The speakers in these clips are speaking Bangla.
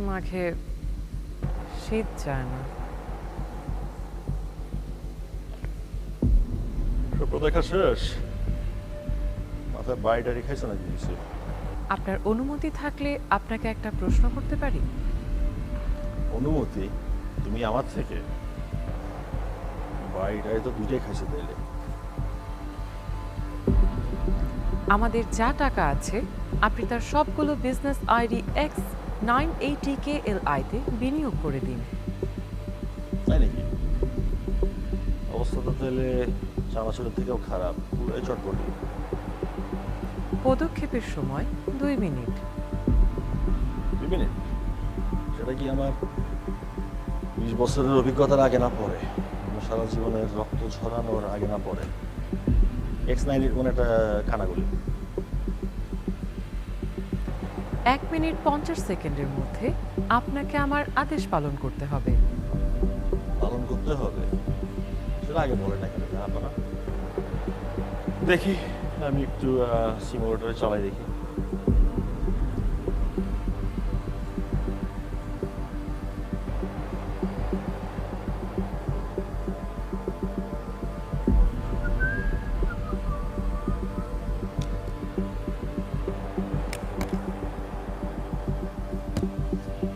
মাঘে শীত যায় না। স্বপ্ন দেখা শেষ, মাথায় বাড়িটা রেখেছে নাকি কিছু? আপনার অনুমতি থাকলে আপনাকে একটা প্রশ্ন করতে পারি? অনুমতি? তুমি আমার থেকে? বাড়িটাই তো দুইটাই খাইছে তাইলে। আমাদের যা টাকা আছে আপনি তার সবগুলো বিজনেস আইডি X980KLI-তে বিনিয়োগ করে দিন। তাই নাকি? অবস্থাটা তাহলে চানাচুরের থেকেও খারাপ, পুরোই চটপটি। পদক্ষেপের সময় 2 মিনিট। 2 মিনিট? সেটা কি আমার 20 বছরের অভিজ্ঞতার আগে না পড়ে? আমার সারা জীবনের রক্ত ঝরানোর আগে না পড়ে? X90 কোন একটা কানাগুলি। 1 মিনিট 50 সেকেন্ডের মধ্যে আপনাকে আমার আদেশ পালন করতে হবে। পালন করতে হবে? সেটা আগে বলে না কেন আপনারা? দেখি, আমি একটু সিমুলেটরে চালাই দেখি।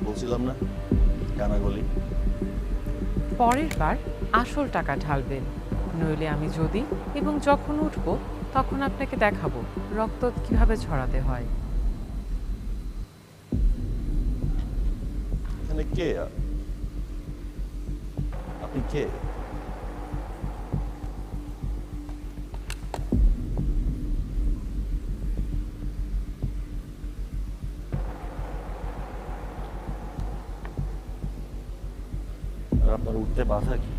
বলছিলাম না, কানাগলি। পরের বার আসল টাকা ঢালবেন, নইলে আমি যদি এবং যখন উঠব তখন আপনাকে দেখাবো রক্ত কিভাবে ঝরাতে হয়। এখানে কে? আপনি কে? আর আপনার উঠতে বাধা কি?